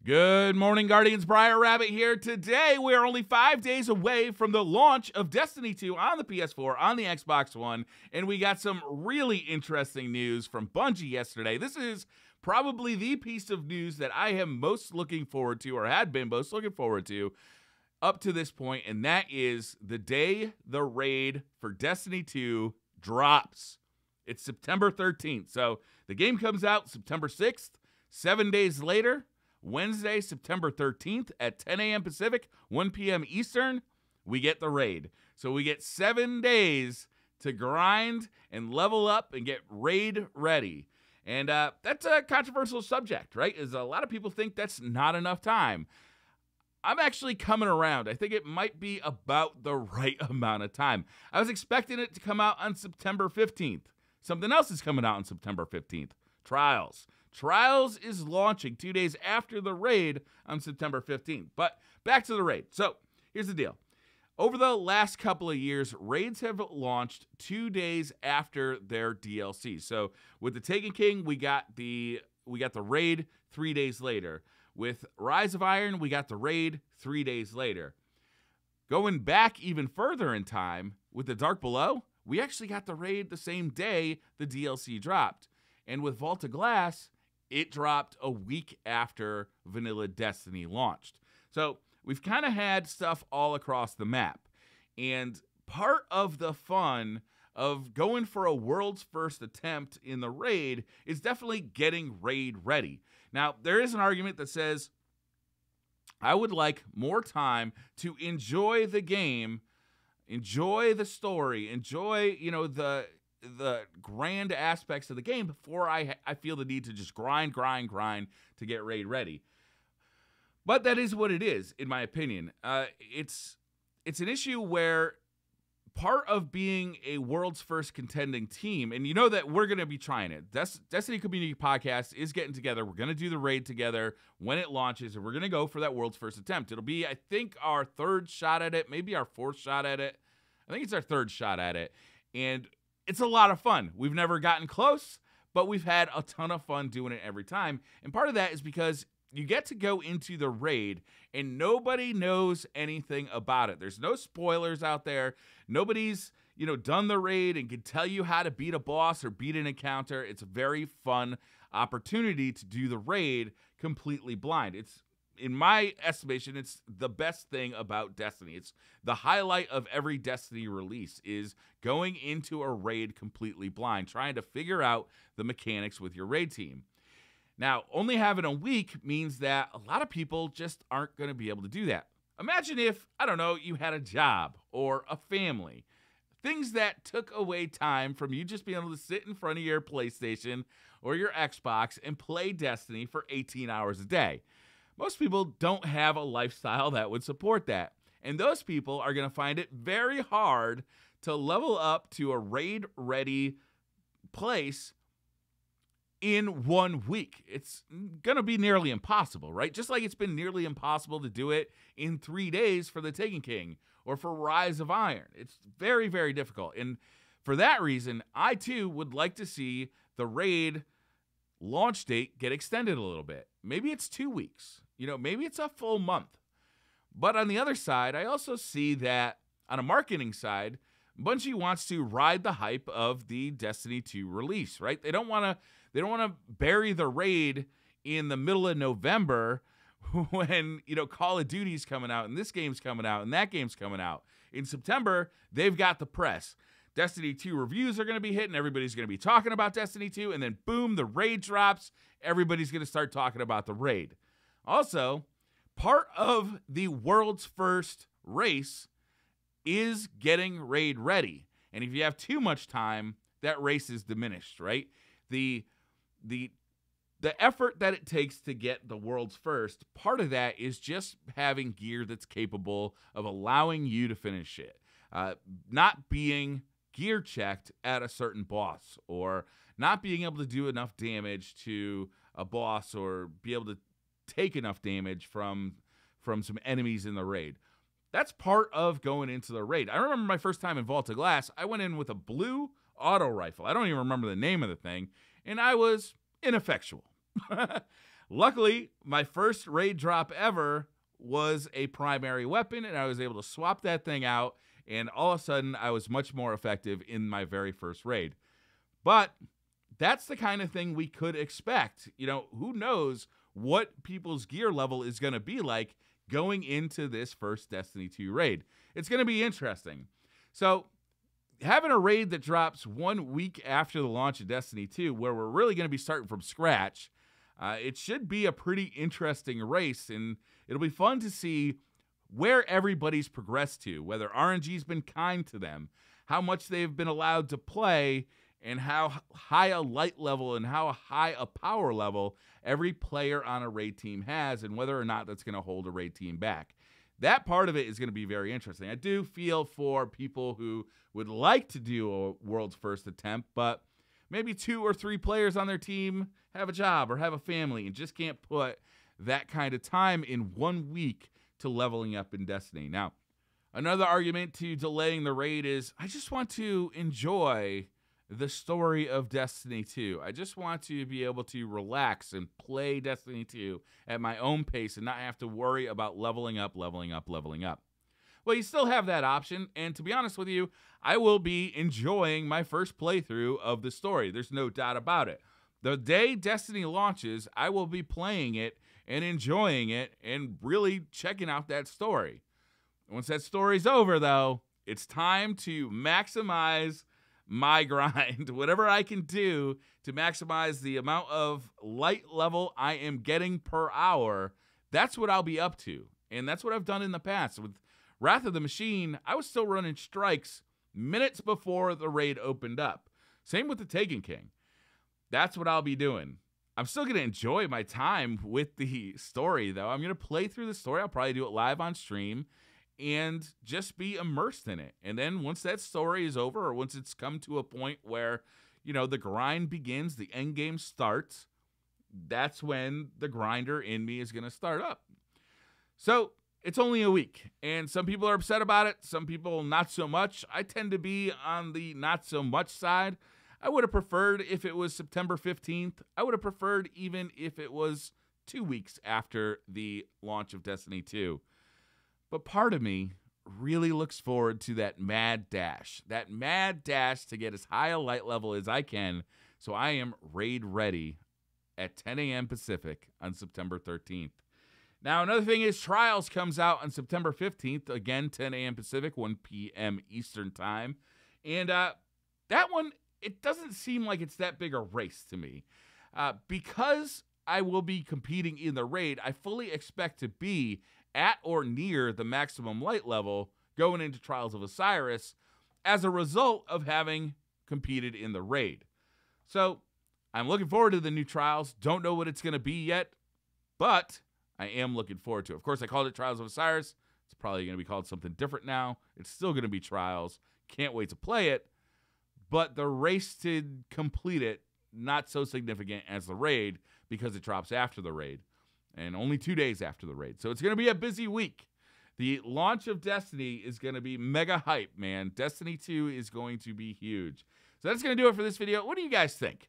Good morning, Guardians. Briar Rabbit here. Today, we are only 5 days away from the launch of Destiny 2 on the PS4, on the Xbox One, and we got some really interesting news from Bungie yesterday. This is probably the piece of news that I am most looking forward to, or had been most looking forward to, up to this point, and that is the day the raid for Destiny 2 drops. It's September 13th, so the game comes out September 6th. 7 days later, Wednesday, September 13th at 10 a.m. Pacific, 1 p.m. Eastern, we get the raid. So we get 7 days to grind and level up and get raid ready. And that's a controversial subject, right? Is a lot of people think that's not enough time. I'm actually coming around. I think it might be about the right amount of time. I was expecting it to come out on September 15th. Something else is coming out on September 15th. Trials. Trials is launching 2 days after the raid on September 15th. But back to the raid. So here's the deal. Over the last couple of years, raids have launched 2 days after their DLC. So with the Taken King, we got the raid 3 days later. With Rise of Iron, we got the raid 3 days later. Going back even further in time, with the Dark Below, we actually got the raid the same day the DLC dropped. And with Vault of Glass, it dropped a week after Vanilla Destiny launched. So we've kind of had stuff all across the map. And part of the fun of going for a world's first attempt in the raid is definitely getting raid ready. Now, there is an argument that says, I would like more time to enjoy the game, enjoy the story, enjoy, the grand aspects of the game before I feel the need to just grind to get raid ready. But that is what it is, in my opinion. It's an issue where part of being a world's first contending team, and you know that we're going to be trying it. Destiny Community Podcast is getting together. We're going to do the raid together when it launches, and we're going to go for that world's first attempt. It'll be, I think, our third shot at it, maybe our fourth shot at it. I think it's our third shot at it. And it's a lot of fun. We've never gotten close, but we've had a ton of fun doing it every time. And part of that is because you get to go into the raid and nobody knows anything about it. There's no spoilers out there. Nobody's, done the raid and can tell you how to beat a boss or beat an encounter. It's a very fun opportunity to do the raid completely blind. It's, in my estimation, it's the best thing about Destiny. It's the highlight of every Destiny release is going into a raid completely blind, trying to figure out the mechanics with your raid team. Now, only having a week means that a lot of people just aren't going to be able to do that. Imagine if, I don't know, you had a job or a family. Things that took away time from you just being able to sit in front of your PlayStation or your Xbox and play Destiny for 18 hours a day. Most people don't have a lifestyle that would support that. And those people are going to find it very hard to level up to a raid-ready place in 1 week. It's going to be nearly impossible, right? Just like it's been nearly impossible to do it in 3 days for the Taken King or for Rise of Iron. It's very, very difficult. And for that reason, I too would like to see the raid launch date get extended a little bit. Maybe it's 2 weeks. Maybe it's a full month. But on the other side, I also see that on a marketing side, Bungie wants to ride the hype of the Destiny 2 release, right? They don't want to bury the raid in the middle of November when, Call of Duty's coming out and this game's coming out and that game's coming out. In September, they've got the press. Destiny 2 reviews are going to be hitting. Everybody's going to be talking about Destiny 2. And then, boom, the raid drops. Everybody's going to start talking about the raid. Also, part of the world's first race is getting raid ready. And if you have too much time, that race is diminished, right? The effort that it takes to get the world's first, part of that is just having gear that's capable of allowing you to finish it. Not being gear checked at a certain boss, or not being able to do enough damage to a boss, or be able to take enough damage from some enemies in the raid. That's part of going into the raid. I remember my first time in Vault of Glass, I went in with a blue auto rifle. I don't even remember the name of the thing, and I was ineffectual. Luckily, my first raid drop ever was a primary weapon, and I was able to swap that thing out, and all of a sudden, I was much more effective in my very first raid. But that's the kind of thing we could expect. You know, who knows what people's gear level is going to be like going into this first Destiny 2 raid. It's going to be interesting. So, having a raid that drops 1 week after the launch of Destiny 2, where we're really going to be starting from scratch, it should be a pretty interesting race, and it'll be fun to see where everybody's progressed to, whether RNG's been kind to them, how much they've been allowed to play, and how high a light level and how high a power level every player on a raid team has, and whether or not that's going to hold a raid team back. That part of it is going to be very interesting. I do feel for people who would like to do a world's first attempt, but maybe 2 or 3 players on their team have a job or have a family and just can't put that kind of time in 1 week to leveling up in Destiny. Now, another argument to delaying the raid is I just want to enjoy the story of Destiny 2. I just want to be able to relax and play Destiny 2 at my own pace and not have to worry about leveling up. Well, you still have that option, and to be honest with you, I will be enjoying my first playthrough of the story. There's no doubt about it. The day Destiny launches, I will be playing it and enjoying it and really checking out that story. Once that story's over, though, it's time to maximize my grind, whatever I can do to maximize the amount of light level I am getting per hour. That's what I'll be up to, and that's what I've done in the past. With Wrath of the Machine, I was still running strikes minutes before the raid opened up. Same with the Taken King. That's what I'll be doing. I'm still going to enjoy my time with the story, though. I'm going to play through the story. I'll probably do it live on stream and just be immersed in it. And then once that story is over, or once it's come to a point where, you know, the grind begins, the end game starts, that's when the grinder in me is going to start up. So it's only a week, and some people are upset about it. Some people not so much. I tend to be on the not so much side. I would have preferred if it was September 15th. I would have preferred even if it was 2 weeks after the launch of Destiny 2. But part of me really looks forward to that mad dash to get as high a light level as I can, so I am raid ready at 10 a.m. Pacific on September 13th. Now, another thing is Trials comes out on September 15th, again, 10 a.m. Pacific, 1 p.m. Eastern Time. And that one, it doesn't seem like it's that big a race to me. Because I will be competing in the raid, I fully expect to be at or near the maximum light level going into Trials of Osiris as a result of having competed in the raid. So I'm looking forward to the new Trials. Don't know what it's going to be yet, but I am looking forward to it. Of course, I called it Trials of Osiris. It's probably going to be called something different now. It's still going to be Trials. Can't wait to play it. But the race to complete it, not so significant as the raid because it drops after the raid. And only 2 days after the raid. So it's going to be a busy week. The launch of Destiny is going to be mega hype, man. Destiny 2 is going to be huge. So that's going to do it for this video. What do you guys think?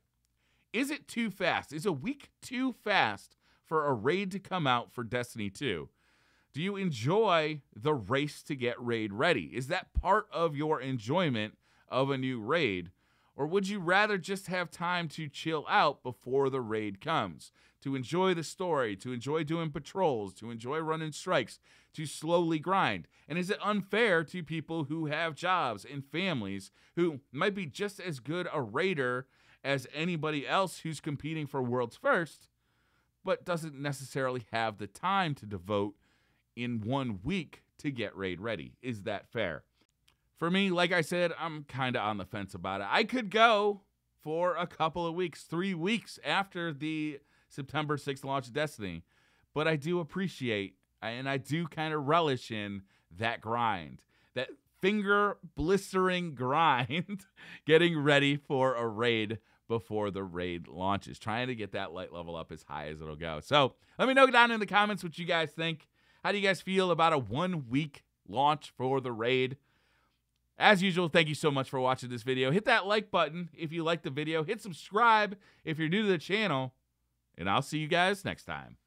Is it too fast? Is a week too fast for a raid to come out for Destiny 2? Do you enjoy the race to get raid ready? Is that part of your enjoyment of a new raid? Or would you rather just have time to chill out before the raid comes? To enjoy the story, to enjoy doing patrols, to enjoy running strikes, to slowly grind? And is it unfair to people who have jobs and families who might be just as good a raider as anybody else who's competing for World's First, but doesn't necessarily have the time to devote in 1 week to get raid ready? Is that fair? For me, like I said, I'm kind of on the fence about it. I could go for a couple of weeks, 3 weeks after the September 6th launch of Destiny, but I do appreciate and I do kind of relish in that grind, that finger blistering grind, getting ready for a raid before the raid launches, trying to get that light level up as high as it'll go. So let me know down in the comments what you guys think. How do you guys feel about a 1 week launch for the raid? As usual, thank you so much for watching this video. Hit that like button if you liked the video. Hit subscribe if you're new to the channel. and I'll see you guys next time.